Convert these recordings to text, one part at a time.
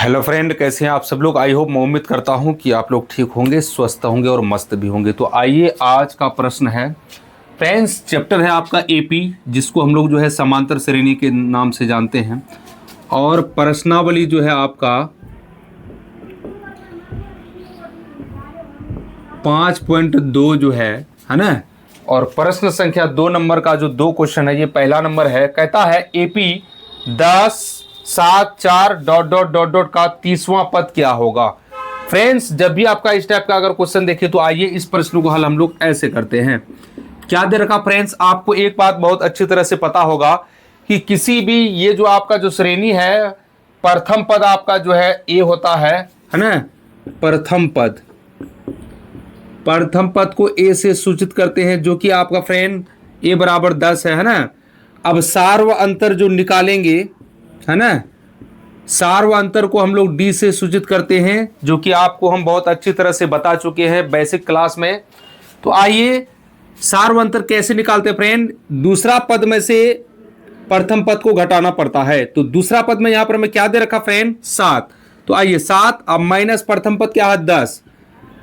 Hello friend, कैसे हैं आप सब लोग। आई होप, मैं उम्मीद करता हूं कि आप लोग ठीक होंगे, स्वस्थ होंगे और मस्त भी होंगे। तो आइए, आज का प्रश्न है फ्रेंड्स, चैप्टर है आपका एपी, जिसको हम लोग जो है समांतर श्रेणी के नाम से जानते हैं। और प्रश्नावली जो है आपका 5.2 जो है ना। और प्रश्न संख्या 2 नंबर का जो 2 क्वेश्चन है, ये पहला नंबर है। कहता है AP 10 7 4 dot dot dot dot का 30वां पद क्या होगा। फ्रेंड्स, जब भी आपका इस टाइप का अगर क्वेश्चन देखे तो आइए इस प्रश्न को हल हम लोग ऐसे करते हैं। क्या दे रखा फ्रेंड्स, आपको एक बात बहुत अच्छी तरह से पता होगा कि किसी भी ये जो आपका जो श्रेणी है, प्रथम पद आपका जो है ए होता है ना। प्रथम पद को ए से सूचित करते हैं, जो कि आपका फ्रेंड ए बराबर 10 है ना। अब सार्व अंतर जो निकालेंगे है ना, सार्व अंतर को हम लोग डी से सूचित करते हैं, जो कि आपको हम बहुत अच्छी तरह से बता चुके हैं बेसिक क्लास में। तो आइए, सार्व अंतर कैसे निकालते हैं फ्रेंड। दूसरा पद में से प्रथम पद को घटाना पड़ता है। तो दूसरा पद में यहां पर मैं क्या दे रखा फ्रेंड, 7। तो आइए 7 अब माइनस प्रथम पद क्या है 10।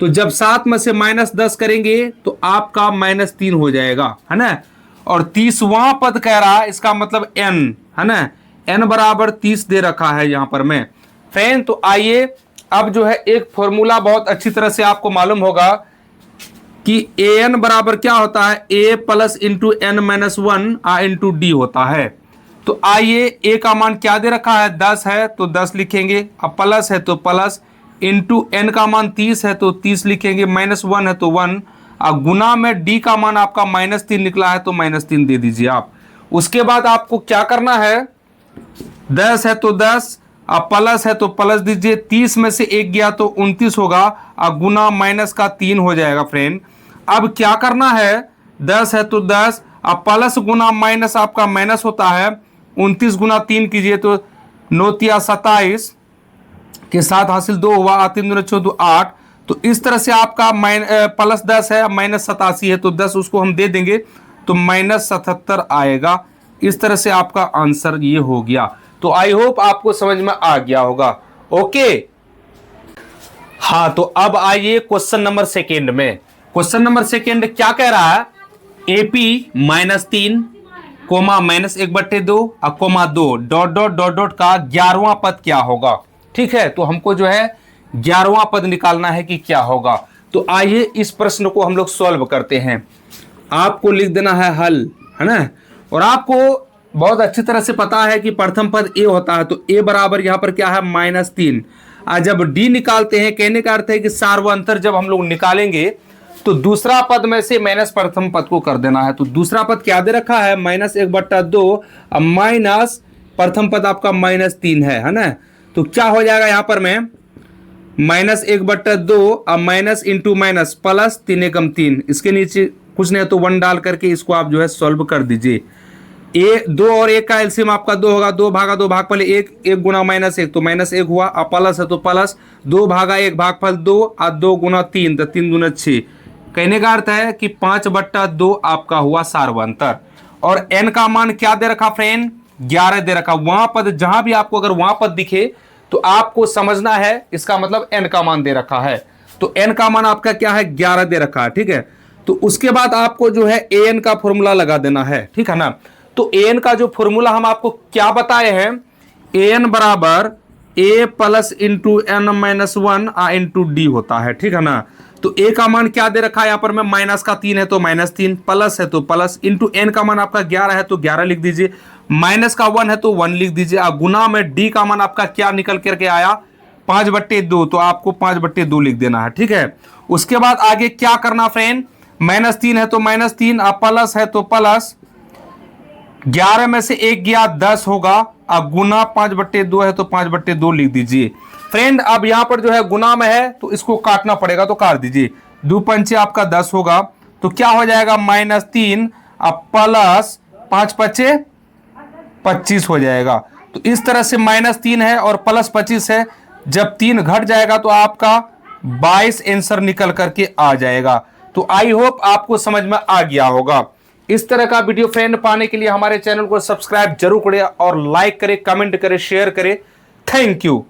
तो जब 7 में से -10 करेंगे तो आपका -3 हो जाएगा है ना। और 30वां पद कह रहा है, इसका मतलब n है ना। n बराबर 30 दे रखा है यहां पर मैं फ्रेंड। तो आइए, अब जो है एक फॉर्मूला बहुत अच्छी तरह से आपको मालूम होगा कि an बराबर क्या होता है, a plus into n minus 1 into D होता है। तो आइए, a का मान क्या दे रखा है, 10 है तो 10 लिखेंगे। अब प्लस है तो प्लस, इंटू n का मान 30 है तो 30 लिखेंगे, -1 है तो 1। अब गुना में d का मान आपका -3 निकला है तो -3 दे दीजिए आप। उसके बाद आपको क्या करना है, 10 है तो 10, अब प्लस है तो प्लस दीजिए। 30 में से 1 गया तो 29 होगा, अब गुना माइनस का 3 हो जाएगा फ्रेंड। अब क्या करना है, 10 है तो 10, अब प्लस गुना माइनस आपका माइनस होता है। 29 गुना 3 कीजिए तो 9 तिया 27 के साथ हासिल 2 हुआ, 3 दूनी 14 8। तो इस तरह से आपका प्लस 10 है, -87 है तो 10 उसको हम दे देंगे तो -77 आएगा। इस तरह से आपका आंसर ये हो गया। तो आई होप आपको समझ में आ गया होगा। ओके, हाँ, तो अब आइए क्वेश्चन नंबर सेकेंड में। क्वेश्चन नंबर सेकेंड क्या कह रहा है, AP -3 comma -1/2 comma 2 dot dot dot dot का 11वां पद क्या होगा। ठीक है, तो हमको जो है 11वां पद निकालना है कि क्या होगा। तो आइए इस प्रश्न को हम लोग सॉल्व करते हैं। आपको लिख देना है हल है ना। और आपको बहुत अच्छी तरह से पता है कि प्रथम पद ए होता है, तो ए बराबर यहां पर क्या है, -3। जब डी निकालते हैं, कहने का अर्थ है कि सार्वअंतर जब हम लोग निकालेंगे तो दूसरा पद में से माइनस प्रथम पद को कर देना है। तो दूसरा पद क्या दे रखा है, -1/2, अब माइनस प्रथम पद आपका -3 है ना। तो क्या हो जाएगा यहां पर में, -1/2 अब माइनस इंटू माइनस प्लस 3 एकम 3, इसके नीचे कुछ नहीं तो 1 डाल करके इसको आप जो है सॉल्व कर दीजिए। 2 और 1 का एलसीएम आपका 2 होगा, 2 भागा 2 भागफल 1, 1 गुना -1 तो -1 हुआ। अब प्लस है तो प्लस 2 भागा 1 भागफल 2 और 2 गुना 3 तो 3 दूना 6। कहने का अर्थ है कि 5/2 आपका हुआ सार्वअंतर। और n का मान क्या दे रखा फ्रेंड, 11 दे रखा। वहां पद जहां भी आपको अगर वहां पद दिखे तो आपको समझना है, इसका मतलब n का मान दे रखा है। तो n का मान आपका क्या है, 11 दे रखा है। ठीक है, तो उसके बाद आपको जो है an का फॉर्मूला लगा देना है। ठीक है ना। तो an का जो फॉर्मूला हम आपको क्या बताए हैं, an बराबर a plus into n minus 1 into D होता है। ठीक है ना। तो a का मान क्या दे रखा है, यहां पर में -3 है तो -3, प्लस है तो प्लस, इंटू n का मान आपका 11 है तो 11 लिख दीजिए, माइनस का 1 है तो 1 लिख दीजिए। गुना में d का मान आपका क्या निकल करके आया, 5/2, तो आपको 5/2 लिख देना है। ठीक है, उसके बाद आगे क्या करना फ्रेंड, -3 है तो -3, प्लस है तो प्लस, 11 में से 1 गया 10 होगा, अब गुना 5/2 है तो 5/2 लिख दीजिए फ्रेंड। अब यहां पर जो है गुना में है तो इसको काटना पड़ेगा, तो काट दीजिए। 2 पंचे आपका 10 होगा, तो क्या हो जाएगा, -3 अब प्लस 5 पचे 25 हो जाएगा। तो इस तरह से -3 है और प्लस 25 है, जब 3 घट जाएगा तो आपका 22 आंसर निकल करके आ जाएगा। तो आई होप आपको समझ में आ गया होगा। इस तरह का वीडियो फ्रेंड पाने के लिए हमारे चैनल को सब्सक्राइब जरूर करें और लाइक करें, कमेंट करें, शेयर करें। Thank you.